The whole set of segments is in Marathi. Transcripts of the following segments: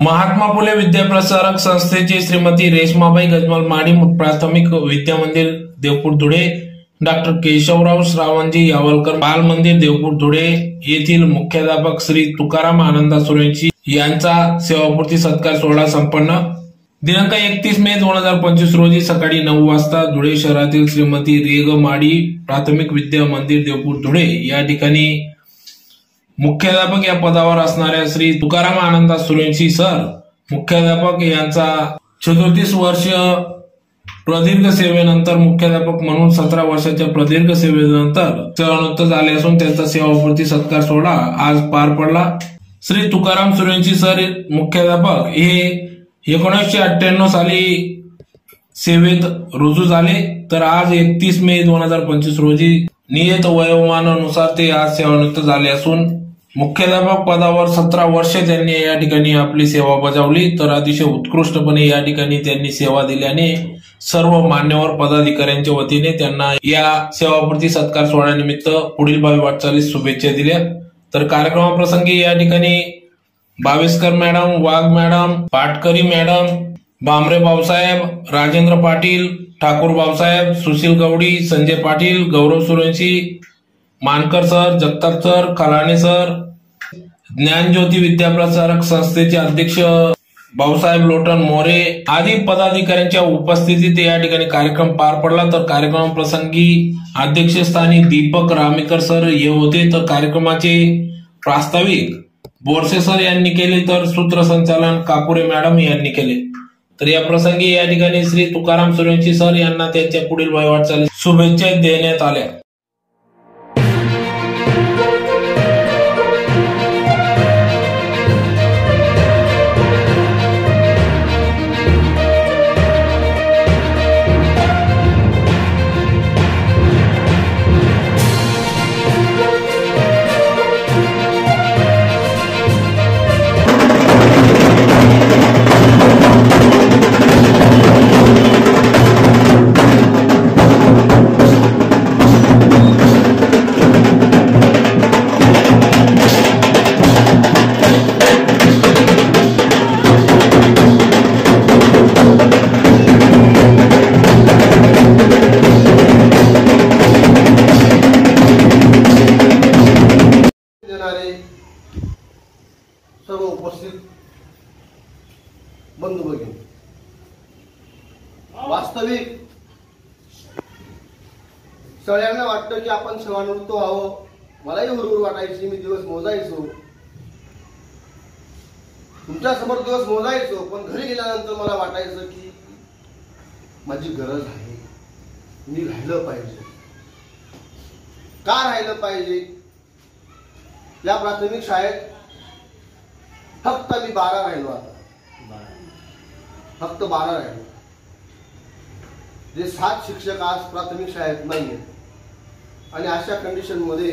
महात्मा फुले विद्याप्रसारक संस्थेचे श्रीमती रेश्माबाई गजमल माडी प्राथमिक विद्यामंदिर देवपूर धुळे, डॉक्टर केशवराव श्रावणजी यावलकर बाल मंदिर देवपूर धुळे येथील मुख्याध्यापक श्री तुकाराम आनंदा सुरेंची यांचा सेवापूर्ती सत्कार सोहळा संपन्न। दिनांक 31 मे 2025 रोजी सकाळी 9 वाजता धुळे शहरातील श्रीमती रेग माडी प्राथमिक विद्या मंदिर देवपूर धुळे या ठिकाणी मुख्याध्यापक या पदावर असणाऱ्या श्री तुकाराम आनंदा सुरेंची सर मुख्याध्यापक यांचा 34 वर्ष प्रदीर्घ सेवेनंतर मुख्याध्यापक म्हणून 17 वर्षाच्या प्रदीर्घ सेवेनंतर सेवानिवृत्त झाले असून त्यांचा सेवापूर्ती सत्कार सोहळा आज पार पडला। श्री तुकाराम सुरेंची सर मुख्याध्यापक हे 1998 साली सेवेत रुजू झाले, तर आज 31 मे 2025 रोजी नियत वयोमानानुसार ते आज सेवानिवृत्त झाले असून मुख्याध्यापक पदावर 17 वर्ष त्यांनी या ठिकाणी आपली सेवा बजावली, तर अतिशय उत्कृष्टपणे या ठिकाणी त्यांनी सेवा दिल्याने सर्व मान्यवर पदाधिकाऱ्यांच्या वतीने त्यांना या सेवापूर्ती सत्कार सोहळ्यानिमित्त पुढील भावी वाटचालीस शुभेच्छा दिल्या। तर कार्यक्रमाप्रसंगी या ठिकाणी Bawaskar madam, Wagh madam, Patkari madam, Bhamre Bhausaheb, Rajendra Patil, Thakur Bhausaheb, Sushil Gawadi, Sanjay Patil, Gaurav Surenshi, Mankar sir, Jagtap sir, Khalane sir, Dnyanjyoti Vidyaprasarak संस्थेचे अध्यक्ष भाऊसाहेब लोटन मोरे आदी पदाधिकाऱ्यांच्या उपस्थितीत या ठिकाणी कार्यक्रम पार पडला। तर कार्यक्रमाप्रसंगी अध्यक्षस्थानी दीपक रामेकर सर हे होते, तर कार्यक्रमाचे प्रास्ताविक बोरसे सर यांनी केले, तर सूत्रसंचालन काकुरे मॅडम यांनी केले। तर या प्रसंगी या ठिकाणी श्री तुकाराम सुरेंची सर यांना त्यांच्या पुढील वाटचालीस शुभेच्छा देण्यात आल्या। सर्व उपस्थित बंधू भगिनी, वास्तविक सगळ्यांना वाटतं की आपण सेवानिवृत्त व्हावं, मलाही हुरहुर वाटायची, मी दिवस मोजायचो, तुमच्या समोर दिवस मोजायचो, पण घरी गेल्यानंतर मला वाटायचं की माझी गरज आहे, मी राहिलं पाहिजे। का राहिलं पाहिजे? या प्राथमिक शाळेत फक्त मी 12 राहिलो, आता फक्त 12 राहिलो। जे 7 शिक्षक आज प्राथमिक शाळेत नाहीये, आणि अशा कंडिशन मध्ये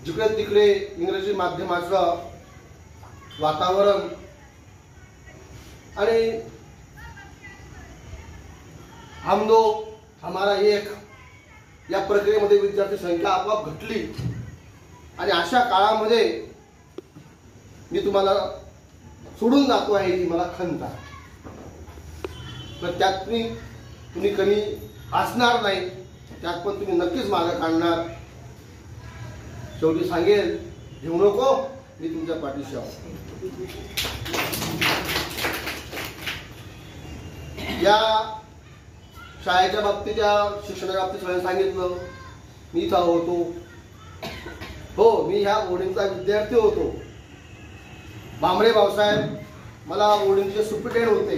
जिकडे तिकडे इंग्रजी माध्यमाचं वातावरण आणि हम दो हमारा एक या प्रक्रियेमध्ये विद्यार्थी संख्या आपोआप घटली, आणि अशा काळामध्ये मी तुम्हाला सोडून जातो आहे ही मला खंत आहे। तर त्यात तुम्ही कमी असणार नाही, त्यात पण तुम्ही नक्कीच मागे काढणार। शेवटी सांगेल, घेऊ नको, मी तुमच्या पाठीशी आहे। या शाळेच्या बाबतीच्या शिक्षणाच्या बाबतीत सगळ्यांनी सांगितलं, मी इथं होतो, हो मी ह्या बोर्डिंगचा विद्यार्थी होतो। भामरे भाऊसाहेब मला बोर्डिंगचे सुप्रिटेंडेंट होते,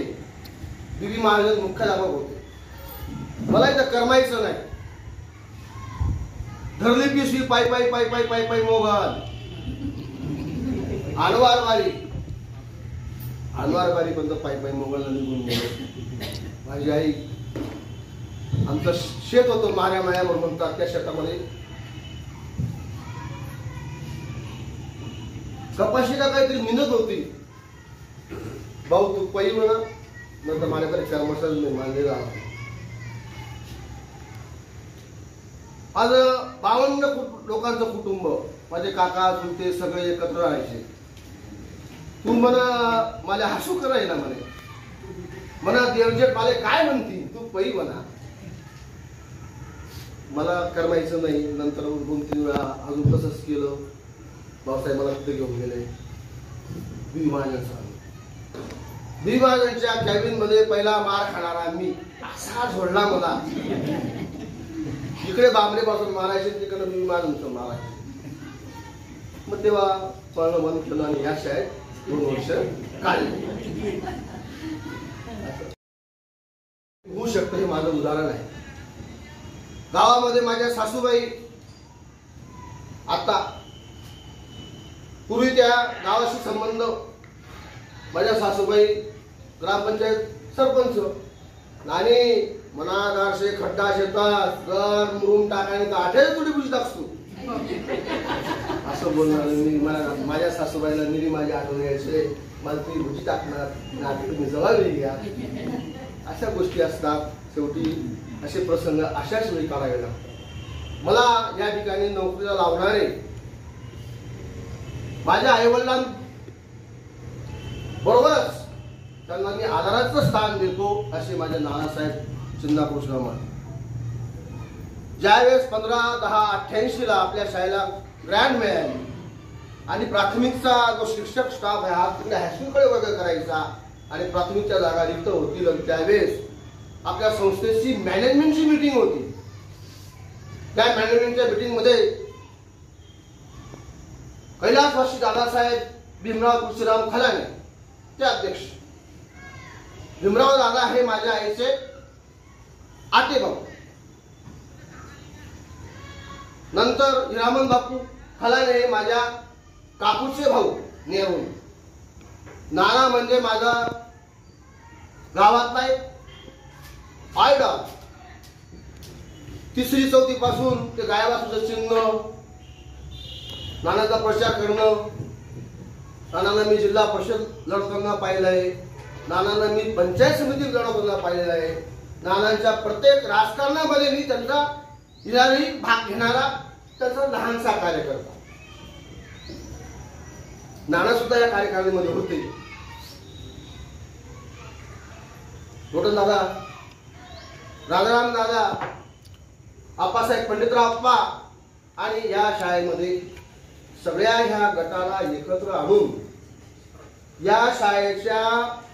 बीबी महाराज मुख्याध्यापक होते, मला इथं करमायचं नाही। धरली पिशवी पायी पायी पायी पायी पायी पायी मोगल अनवारबारी पण पायी पायी मोगलला निघून गेलो। माझी आई, आमचं शेत होतं माऱ्या मायावर म्हणतात, त्या शेतामध्ये कपाशीला काहीतरी मिनत होती, भाऊ तू पै म्हणा, नंतर माझ्याकडे कर्मचारी नाही मानलेला। आज 52 लोकांचं कुटुंब, माझे काका चुलते सगळे एकत्र राहायचे। तू म्हणा मला हसू कराय ना म्हणा देवजेट मला काय म्हणती तू पै म्हणा. मला करमायचं नाही. नंतर 2-3 वेळा अजून तसंच केलं. भाऊसाहेब मला तिथे घेऊन गेले. बी महाजनच्या कॅबिन मध्ये पहिला मार खाणारा मी असा झोडला मला. इकडे बांबरे पासून मारायचे, तिकडे बी महाजनचं मारायचे. मग तेव्हा पळणं बंद केलं आणि या शाळेत 2 वर्ष काढली. होऊ शकतं हे माझं उदाहरण आहे. गावामध्ये माझ्या सासूबाई, आता पूर्वी त्या गावाशी संबंध, माझ्या सासूबाई ग्रामपंचायत सरपंच आणि मनादारशे खड्डा शेतात घर मुरुम टाकाने आठे तुडी बुजी टाकतो असं बोलणार मी. माझ्या सासूबाईला निरी माझी आठवण यायचे, मला ती बुजी टाकणार नाती तुम्ही जबाबदारी घ्या. अशा गोष्टी असतात. शेवटी असे प्रसंग अशाच वेळी काढावे लागतात. मला या ठिकाणी नोकरीला लावणारे माझ्या आईवडिलां बरोबरच त्यांना मी आदराचं स्थान देतो असे माझे नानासाहेब चिंदापूर श्रमण. ज्यावेळेस 15/10/88 आपल्या शाळेला ग्रँड मिळाली आणि प्राथमिकचा जो शिक्षक स्टाफ आहे हा तिकडे हायस्कूलकडे वर्ग करायचा आणि प्राथमिकच्या जागा रिक्त होतील, त्यावेळेस आपल्या संस्थेची मॅनेजमेंटची मीटिंग होती. त्या मॅनेजमेंटच्या मीटिंग मध्ये कैलासवासी दादासाहेब भीमराव तुळशीराम खलाने ते अध्यक्ष. भीमराव दादा हे माझ्या आईचे आते भाऊ. नंतर हिरामन बापू खलाने हे माझ्या काकूचे भाऊ नेहरू. नाना म्हणजे माझा गावातला एक आयडॉल. 3री-4थी पासून ते गायवासूचं चिन्ह, नानाचा प्रचार करणं. नानांना मी जिल्हा परिषद लढताना पाहिलंय. नानांना मी पंचायत समितीत लढवताना पाहिलेलं आहे. नानांच्या प्रत्येक राजकारणामध्ये मी त्यांचा इराणी भाग घेणारा त्याचा लहानसा कार्यकर्ता. नाना सुद्धा या कार्यकारिणीमध्ये होते. रोटन दादा, राजाराम दादा, आप्पासाहेब पंडितराव आप्पा आणि या शाळेमध्ये सगळ्या ह्या गटाला एकत्र आणून या शाळेच्या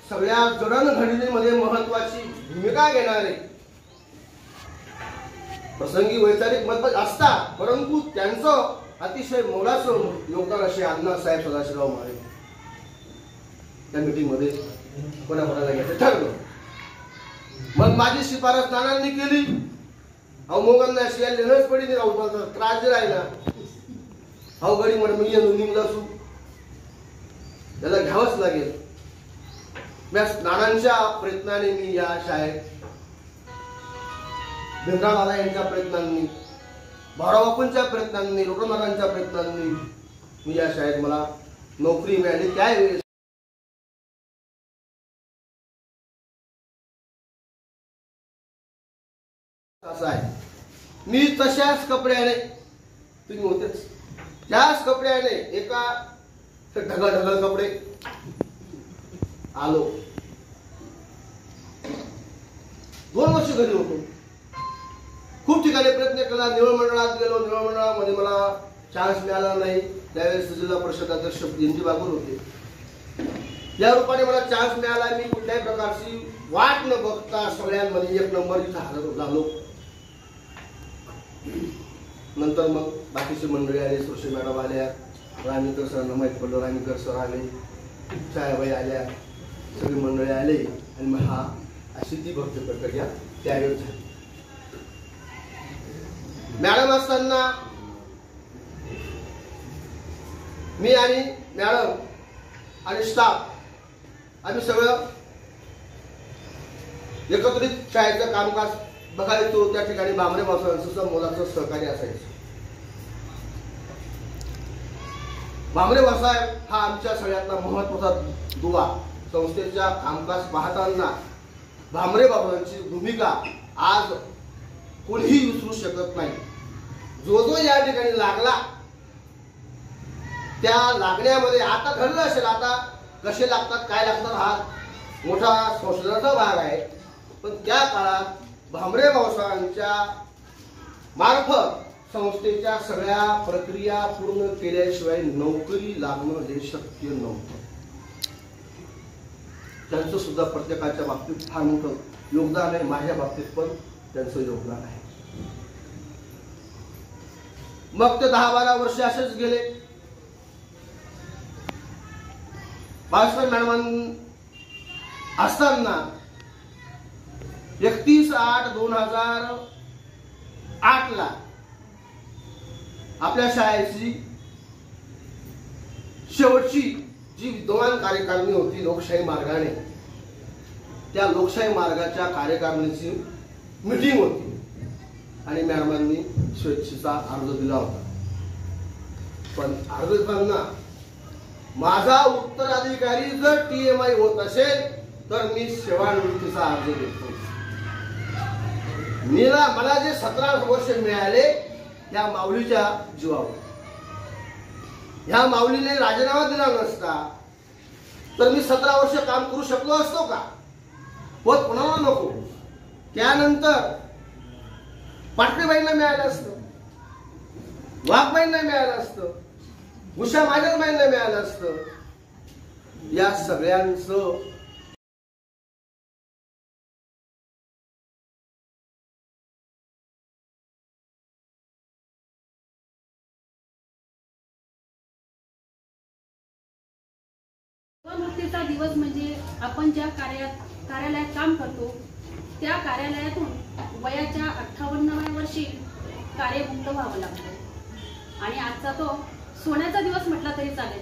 सगळ्या जडणघडणीमध्ये महत्वाची भूमिका घेणारे, प्रसंगी वैचारिक मतभेद असतात परंतु त्यांचं अतिशय मोलाचं योगदान असे अण्णासाहेब सदाशिवराव माळे त्या मीटिंग मध्ये कोणाकोणाला घ्यायचं ठरलं. मग माझी शिफारस नानांनी केली. अहो मोगलना शियाल लेणंच पडी नाही राहू मला त्रास राहिला. अहो गडी म्हणून मी निघला असू त्याला घ्यावंच लागेल. नानांच्या प्रयत्नाने मी या शाळेत, भीमराव दादा यांच्या प्रयत्नांनी, भाऊरावबापूंच्या प्रयत्नांनी, रोटनदादांच्या प्रयत्नांनी मी या शाळेत मला नोकरी मिळाली. त्यावेळेस असं आहे, मी तशाच कपड्याने, तुम्ही होतेच त्याच कपड्याने, एका ढगल कपडे आलो. 2 वर्ष घरी होतो. खूप ठिकाणी प्रयत्न केला. निवड मंडळात गेलो. निवड मंडळामध्ये मला चान्स मिळाला नाही. त्यावेळेस जिल्हा परिषद अध्यक्ष एनजी बागुल होते. या रूपाने मला चान्स मिळाला. मी कुठल्याही प्रकारची वाट न बघता सगळ्यांमध्ये 1 नंबर इथं हजर झालो. नंतर मग बाकीची मंडळी आली. सुश्री मॅडम आल्या, राणीकर सरांना माहीत पडलं, राणीकर सर आले, छायाबाई आल्या, सगळी मंडळी आले आणि मग हा अशी ती भक्ती प्रक्रिया त्यावेळेस झाली. मॅडम असताना मी आणि मॅडम आणि स्टाफ आम्ही सगळं एकत्रित शाळेचं कामकाज बघायचो. त्या ठिकाणी बांबरे पासून सुद्धा मोलाचं सहकार्य असायचं. बांबरे साहेब हा आमच्या सगळ्यांना महत्वाचा दुवा. संस्थेच्या कामकाज पाहताना भामरे बाबांची भूमिका आज कोणीही विसरू शकत नाही. जो जो या ठिकाणी लागला त्या लागण्यामध्ये आता घडलं असेल, आता कसे लागतात काय लागतात हा मोठा संशोधनाचा भाग आहे. पण त्या काळात भामरे भाऊसाहेबांच्या मार्फत संस्थेच्या सगळ्या प्रक्रिया पूर्ण केल्याशिवाय नोकरी लागणं हे शक्य नव्हतं. त्यांचं सुद्धा प्रत्येकाच्या बाबतीत फार मोठं योगदान आहे. माझ्या बाबतीत पण त्यांचं योगदान आहे. मग ते 10-12 वर्ष असेच गेले. भास्कर मॅडम असताना 31/8/2008 ला आपल्या शाळेची शेवटची जी विद्यमान कार्यकारिणी होती लोकशाही मार्गाने, त्या लोकशाही मार्गाच्या कार्यकारिणीची मीटिंग होती आणि मॅडमांनी स्वेच्छेचा अर्ज दिला होता. पण अर्ज देताना माझा उत्तराधिकारी जर TMI होत असेल तर मी सेवानिवृत्तीचा अर्ज देतो. मला जे 17 वर्ष मिळाले या माऊलीच्या जीवावर. ह्या माऊलीने राजीनामा दिला नसता तर मी 17 वर्ष काम करू शकलो असतो का? होत कोणाला नको. त्यानंतर पाटणेबाईंना मिळालं असतं, वाघबाईंना मिळालं असतं, उषा महाजनबाईंना मिळालं असतं. या सगळ्यांचं सेवानिवृत्तीचा दिवस म्हणजे आपण ज्या कार्यालयात काम करतो त्या कार्यालयातून वयाच्या 58व्या वर्षी कार्यमुक्त व्हावं लागतं. आणि आजचा तो सोन्याचा दिवस म्हटला तरी चालेल.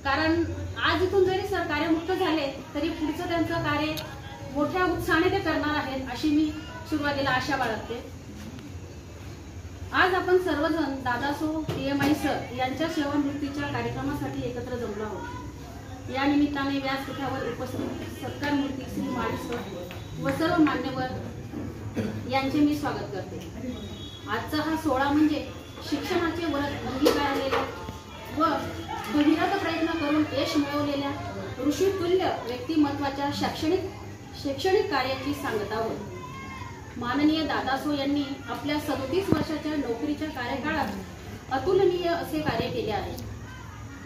कारण आज इथून जरी सर कार्यमुक्त झाले तरी पुढचं त्यांचं कार्य मोठ्या उत्साहाने ते करणार आहेत अशी मी सुरुवातीला आशा बाळगते. आज आपण सर्वजण दादासो TMI सर यांच्या सेवानिवृत्तीच्या कार्यक्रमासाठी एकत्र जमलो आहोत. या निमित्ताने व्यासपीठावर उपस्थित सत्कार मूर्ती श्री माळी सर व सर्व मान्यवर यांचे मी स्वागत करते. आजचा हा सोहळा म्हणजे शिक्षणाचे व्रत अंगीकारलेल्या व भगीरथ प्रयत्न करून यश मिळवलेल्या ऋषितुल्य व्यक्तिमत्वाच्या शैक्षणिक कार्याची सांगता होय. माननीय दादासो यांनी आपल्या 37 वर्षाच्या नोकरीच्या कार्यकाळात अतुलनीय असे कार्य केले आहे.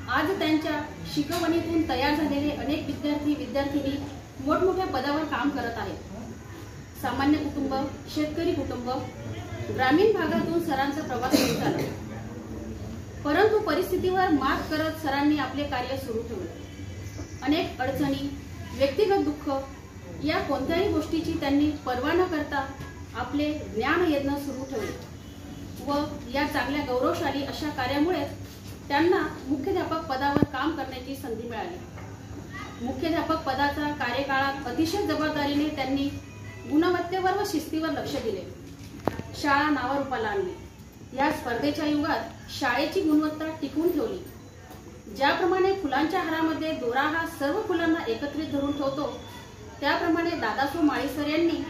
आज त्यांच्या शिकवणीतून तयार झालेले अनेक विद्यार्थिनी मोठमोठ्या पदावर काम करत आहेत. सामान्य कुटुंब, शेतकरी कुटुंब, ग्रामीण भागातून सरांचा प्रवास सुरू झाला. परंतु परिस्थितीवर मात करत सरांनी आपले कार्य सुरू ठेवले. अनेक अडचणी, व्यक्तिगत दुःख या कोणत्याही गोष्टीची त्यांनी पर्वा न करता आपले ज्ञानयज्ञ सुरू ठेवले व या चांगल्या गौरवशाली अशा कार्यामुळे त्यांना मुख्याध्यापक पदावर काम करण्याची संधी मिळाली. मुख्याध्यापक पदाचा कार्यकाळात अतिशय जबाबदारीने त्यांनी गुणवत्तेवर व शिस्तीवर लक्ष दिले. शाळा नावारूपाला आणली. या स्पर्धेच्या युगात शाळेची गुणवत्ता टिकवून ठेवली. ज्याप्रमाणे फुलांच्या हारामध्ये दोरा हा सर्व फुलांना एकत्रित धरून ठेवतो त्याप्रमाणे दादासो माळीसर यांनी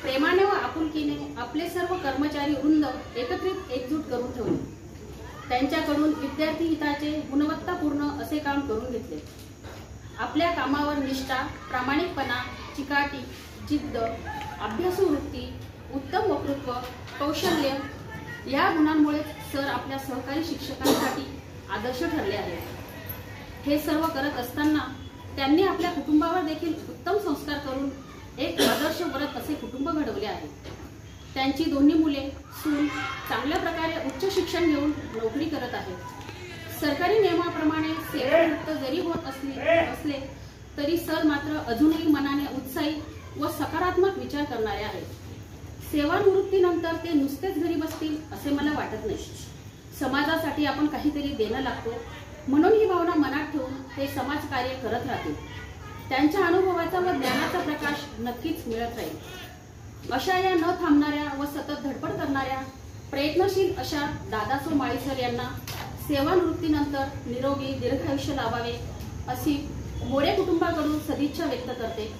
प्रेमाने व आपुलकीने आपले सर्व कर्मचारी वृंद एकजूट करून ठेवले. त्यांच्याकडून विद्यार्थी हिताचे गुणवत्तापूर्ण असे काम करून घेतले. आपल्या कामावर निष्ठा, प्रामाणिकपणा, चिकाटी, जिद्द, अभ्यासू वृत्ती, उत्तम वक्तृत्व, कौशल्य या गुणांमुळे सर आपल्या सहकारी शिक्षकांसाठी आदर्श ठरले आहेत. हे सर्व करत असताना त्यांनी आपल्या कुटुंबावर देखील उत्तम संस्कार करून एक आदर्श व्रत असे कुटुंब घडवले आहे. त्यांची दोन्ही मुले सून चांगल्या प्रकारे उच्च शिक्षण घेऊन नोकरी करत आहेत. सरकारी नियमाप्रमाणे सेवानिवृत्त जरी होत असले तरी सर मात्र अजूनही मनाने उत्साही व सकारात्मक विचार करणारे आहेत. सेवानिवृत्तीनंतर ते नुसतेच घरी बसतील असे मला वाटत नाही. समाजासाठी आपण काहीतरी देणं लागतो म्हणून ही भावना मनात ठेवून ते समाजकार्य करत राहतील. त्यांच्या अनुभवाचा व ज्ञानाचा प्रकाश नक्कीच मिळत राहील. अशा या न थांबणाऱ्या व सतत धडपड करणाऱ्या प्रयत्नशील अशा दादासो माळीसर यांना सेवानिवृत्तीनंतर निरोगी दीर्घायुष्य लाभावे अशी मोरे कुटुंबाकडून सदिच्छा व्यक्त करते.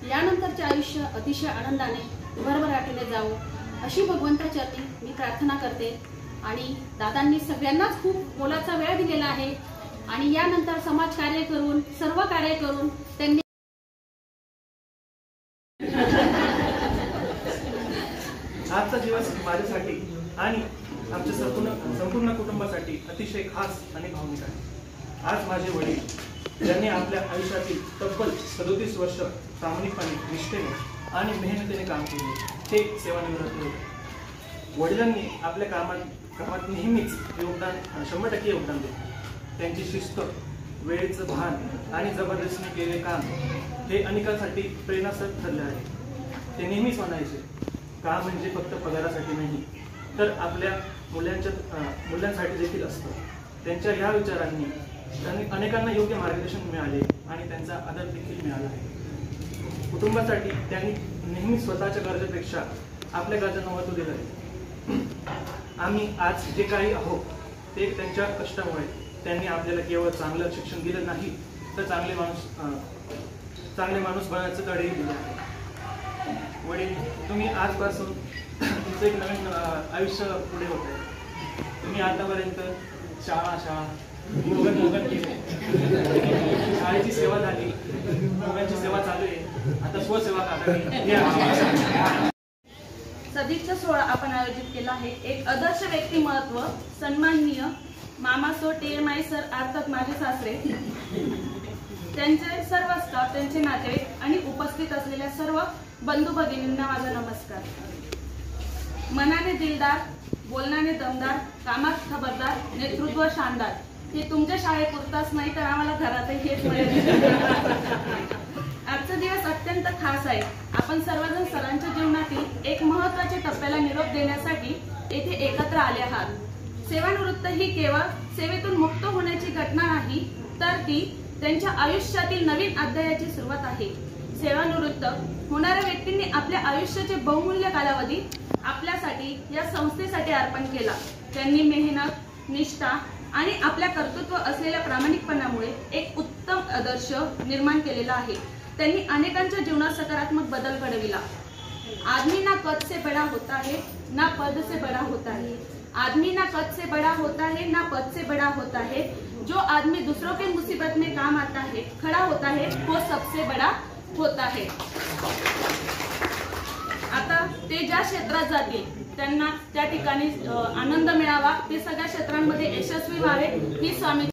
यानंतरचे आयुष्य अतिशय आनंदाने भरभराटीने जावो अशी भगवंताचरणी मी प्रार्थना करते. आणि दादांनी सगळ्यांनाच खूप मोलाचा वेळ दिलेला आहे आणि यानंतर समाजकार्य करून सर्व कार्य करून त्यांनी आजचा दिवस माझ्यासाठी आणि आमच्या संपूर्ण कुटुंबासाठी अतिशय खास आणि भावनिक आहे। आज माझे वडील ज्यांनी आपल्या आयुष्यातील तब्बल 37 वर्ष प्रामाणिकपणे, निष्ठेने आणि मेहनतीने काम केले, ते सेवानिवृत्त होते। वडिलांनी आपल्या कामात नेहमीच 100% योगदान दिले। त्यांची शिस्त, वेळेचं भान आणि जबरदस्तीने केलेले काम हे अनेकांसाठी प्रेरणास्त्रोत ठरले आहे। ते नेहमीच म्हणायचे, काम म्हणजे फक्त पगारासाठी नाही, तर आपल्या मुलांसाठी देखील असतं। त्यांच्या या विचारांनी अनेकांना योग्य मार्गदर्शन मिळाले आणि त्यांचा आदर देखील मिळाला आहे। कुटुंबासाठी त्यांनी नेहमी स्वतःच्या गरजेपेक्षा आपल्या गरजांना महत्त्व दिलं आहे। आम्ही आज जे काही आहोत ते त्यांच्या कष्टामुळे। त्यांनी आपल्याला केवळ चांगलं शिक्षण दिलं नाही, तर चांगले माणूस बनण्याचं धडेही दिलं आहे। वडील, तुम्ही आजपासून तुमचं एक नवीन आयुष्य पुढे होत आहे। तुम्ही आतापर्यंत शाळा मोगन केले, शाळेची सेवा झाली, मोगांची सेवा चालू आहे, आता स्वसेवा करावी। सदिच्छा सोहळा आपण आयोजित केला आहे। एक आदर्श व्यक्तिमत्व सन्माननीय मामा सो TMI सर अर्थात माझे सासरे, त्यांचे सर्व स्टाफ, त्यांचे नातेवाईक आणि उपस्थित असलेल्या सर्व बंधू भगिनींना माझा नमस्कार। मनाने दिलदार, बोलण्याने दमदार, कामात खबरदार, नेतृत्व शानदार, हे तुमच्या शाळेपुरताच नाही तर आम्हाला घरातही हेच मिळेल। आजचा दिवस अत्यंत खास आहे। आपण सर्वजण सरांच्या जीवनातील एक महत्त्वाच्या टप्प्याला निरोप देण्यासाठी येथे एकत्र आले आहात। सेवानिवृत्त ही केवळ सेवेतून मुक्त होण्याची घटना नाही, तर ती त्यांच्या आयुष्यातील नवीन अध्यायाची सुरुवात आहे। सेवानिवृत्त होणाऱ्या व्यक्तींनी आपल्या आयुष्याचे बहुमूल्य कालावधी आपल्यासाठी, या संस्थेसाठी अर्पण केला। त्यांनी मेहनत, निष्ठा आणि आपल्या कर्तृत्व असलेल्या प्रामाणिकपणामुळे एक उत्तम आदर्श निर्माण केलेला आहे। त्यांनी अनेकांच्या जीवनात सकारात्मक बदल घडविला। आदमी ना कद से बड़ा होता है, ना पद से बड़ा होता है। आदमी ना कद से बड़ा होता है, ना पद से बड़ा होता है। जो आदमी दूसरों के मुसीबत में काम आता है, खड़ा होता है, वो सबसे बड़ा होता है। आता ते ज्या क्षेत्रात जातील त्यांना त्या ठिकाणी आनंद मिळावा, ते सगळ्या क्षेत्रांमध्ये यशस्वी व्हावे ही स्वामी